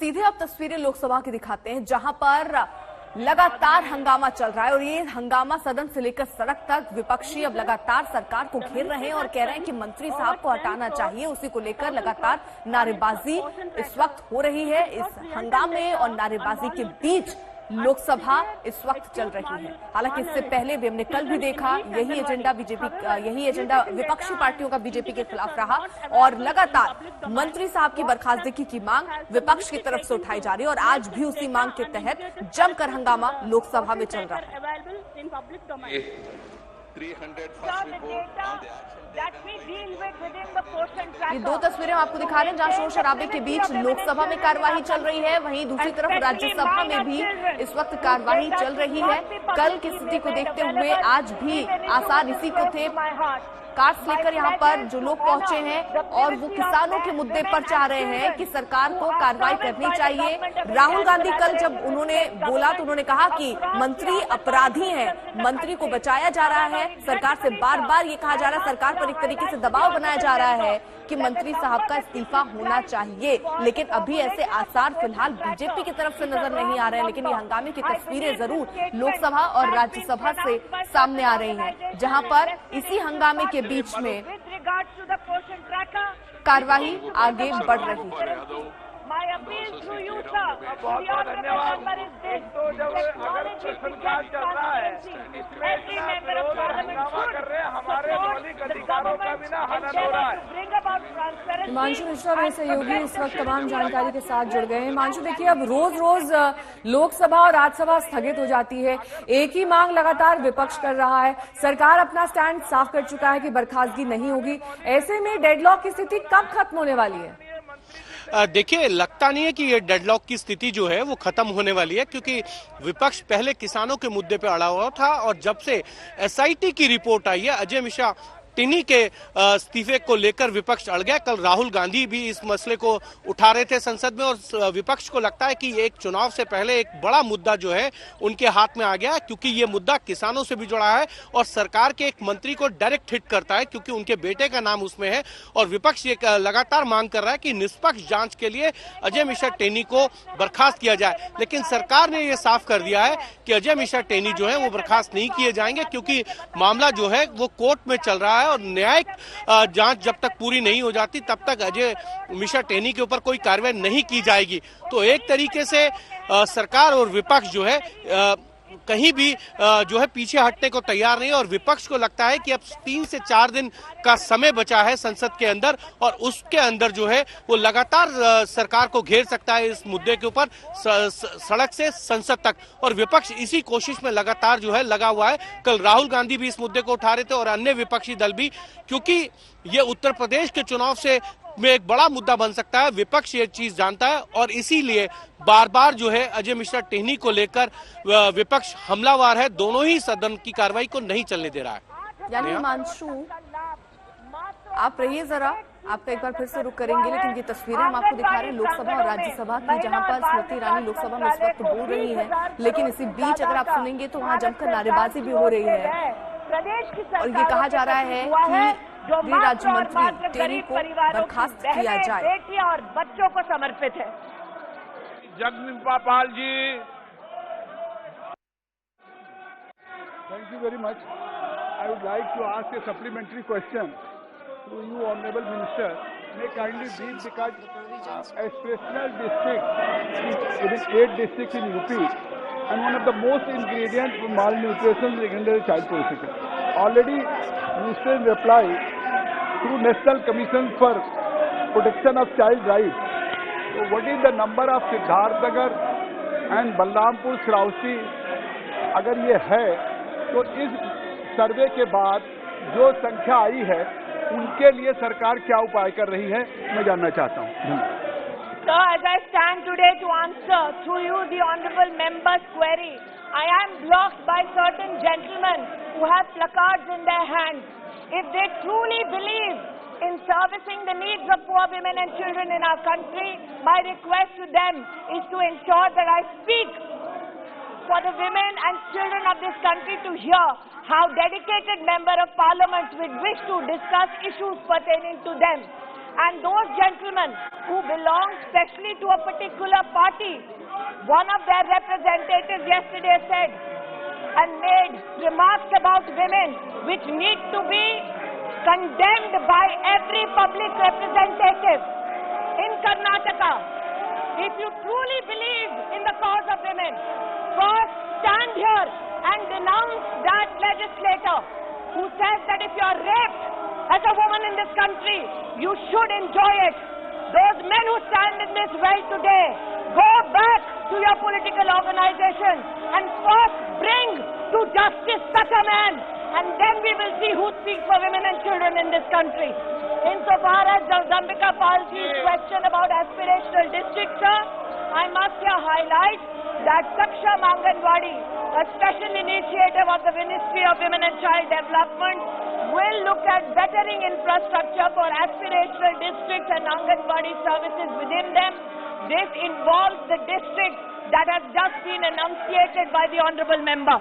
सीधे अब तस्वीरें लोकसभा की दिखाते हैं, जहां पर लगातार हंगामा चल रहा है और ये हंगामा सदन से लेकर सड़क तक विपक्षी अब लगातार सरकार को घेर रहे हैं और कह रहे हैं कि मंत्री साहब को हटाना चाहिए। उसी को लेकर लगातार नारेबाजी इस वक्त हो रही है। इस हंगामे और नारेबाजी के बीच लोकसभा इस वक्त चल रही है। हालांकि इससे पहले भी हमने कल भी देखा यही एजेंडा विपक्षी पार्टियों का बीजेपी के खिलाफ रहा और लगातार मंत्री साहब की बर्खास्तगी की मांग विपक्ष की तरफ से उठाई जा रही है और आज भी उसी मांग के तहत जमकर हंगामा लोकसभा में चल रहा है। ये दो तस्वीरें हम आपको दिखा रहे हैं जहां शोर शराबे के बीच लोकसभा में कार्यवाही चल रही है, वहीं दूसरी तरफ राज्यसभा में भी इस वक्त कार्यवाही चल रही है। कल की स्थिति को देखते हुए आज भी आसार इसी को थे। कार्ड्स लेकर यहाँ पर जो लोग पहुंचे हैं और वो किसानों के मुद्दे पर चाह रहे हैं कि सरकार को कार्रवाई करनी चाहिए। राहुल गांधी कल जब उन्होंने बोला तो उन्होंने कहा कि मंत्री अपराधी हैं, मंत्री को बचाया जा रहा है। सरकार से बार बार ये कहा जा रहा है, सरकार पर एक तरीके से दबाव बनाया जा रहा है कि मंत्री साहब का इस्तीफा होना चाहिए, लेकिन अभी ऐसे आसार फिलहाल बीजेपी की तरफ से नजर नहीं आ रहे हैं। लेकिन ये हंगामे की तस्वीरें जरूर लोकसभा और राज्यसभा से सामने आ रही हैं, जहां पर इसी हंगामे के बीच में कार्यवाही आगे बढ़ रही है। बहुत बहुत धन्यवाद। तो जब अगर प्रश्नकाल चल रहा है इसमें इतना विरोध और हंगामा कर रहे हैं, हमारे मौलिक अधिकारों का भी ना हनन हो रहा है। हिमांशु मिश्रा मेरे सहयोगी इस वक्त तमाम जानकारी के साथ जुड़ गए हैं। हिमांशु देखिए, अब रोज रोज लोकसभा और राज्यसभा स्थगित हो जाती है, एक ही मांग लगातार विपक्ष कर रहा है। सरकार अपना स्टैंड साफ कर चुका है कि बर्खास्तगी नहीं होगी। ऐसे में डेडलॉक की स्थिति कब खत्म होने वाली है? देखिए, लगता नहीं है कि ये डेडलॉक की स्थिति जो है वो खत्म होने वाली है, क्योंकि विपक्ष पहले किसानों के मुद्दे पे अड़ा हुआ था और जब से एसआईटी की रिपोर्ट आई है, अजय मिश्रा टिनी के इस्तीफे को लेकर विपक्ष अड़ गया। कल राहुल गांधी भी इस मसले को उठा रहे थे संसद में और विपक्ष को लगता है कि एक चुनाव से पहले एक बड़ा मुद्दा जो है उनके हाथ में आ गया, क्योंकि ये मुद्दा किसानों से भी जुड़ा है और सरकार के एक मंत्री को डायरेक्ट हिट करता है, क्योंकि उनके बेटे का नाम उसमें है। और विपक्ष ये लगातार मांग कर रहा है कि निष्पक्ष जांच के लिए अजय मिश्रा टेनी को बर्खास्त किया जाए, लेकिन सरकार ने यह साफ कर दिया है कि अजय मिश्रा टेनी जो है वो बर्खास्त नहीं किए जाएंगे, क्योंकि मामला जो है वो कोर्ट में चल रहा है और न्यायिक जांच जब तक पूरी नहीं हो जाती तब तक अजय मिश्रा टेनी के ऊपर कोई कार्रवाई नहीं की जाएगी। तो एक तरीके से सरकार और विपक्ष जो है कहीं भी जो है पीछे हटने को तैयार नहीं है और विपक्ष को लगता है कि अब 3 से 4 दिन का समय बचा है संसद के अंदर और उसके अंदर जो है वो लगातार सरकार को घेर सकता है इस मुद्दे के ऊपर सड़क से संसद तक, और विपक्ष इसी कोशिश में लगातार जो है लगा हुआ है। कल राहुल गांधी भी इस मुद्दे को उठा रहे थे और अन्य विपक्षी दल भी, क्योंकि ये उत्तर प्रदेश के चुनाव से में एक बड़ा मुद्दा बन सकता है। विपक्ष ये चीज जानता है और इसीलिए बार बार जो है अजय मिश्रा टेनी को लेकर विपक्ष हमलावर है, दोनों ही सदन की कार्रवाई को नहीं चलने दे रहा है। यानी हिमांशु, आप रहिए जरा, आपका एक बार फिर से रुक करेंगे, लेकिन ये तस्वीरें हम आपको दिखा रहे हैं लोकसभा और राज्यसभा की, जहां पर स्मृति ईरानी लोकसभा में इस वक्त बोल रही है, लेकिन इसी बीच अगर आप सुनेंगे तो वहां जमकर नारेबाजी भी हो रही है और ये कहा जा रहा है कि गृह राज्य मंत्री टेनी को बर्खास्त किया जाए। बेटी और बच्चों को समर्पित है। Jagdambika Pal ji, thank you very much. I would like to ask a supplementary question to you, Honorable Minister. May kindly brief because expressional district within 8 districts in UP and one of the most ingredient for malnutrition is secondary child pornography. Already, Minister in reply through National Commission for Protection of Child Rights. So, what is the number of Siddharthnagar and Balrampur Srausi? अगर ये है तो इस सर्वे के बाद जो संख्या आई है उनके लिए सरकार क्या उपाय कर रही है, मैं जानना चाहता हूँ। Sir, as I stand today to answer through you the honourable member's query, I am blocked by certain gentlemen who have placards in their hands. If they truly believe in servicing the needs of poor women and children in our country, my request to them is to ensure that I speak for the women and children of this country to hear how dedicated member of parliament would wish to discuss issues pertaining to them. And those gentlemen who belong specially to a particular party, one of their representatives yesterday said and made remarks about women which need to be condemned by every public representative in Karnataka. If you truly believe in the cause of women, first stand here and denounce that legislator who says that if you are raped as a woman in this country, you should enjoy it. Those men who stand in this well today, go back to your political organization and first bring to justice such a man, and then we will see who speaks for women and children in this country. Insofar as Jagdambika Palji's question about aspirational districts, sir, I must here highlight that Saksham Anganwadi, a special initiative of the Ministry of Women and Child Development, will look at bettering infrastructure for aspirational districts and Anganwadi services within them. This involves the district that has just been enunciated by the Honourable Member.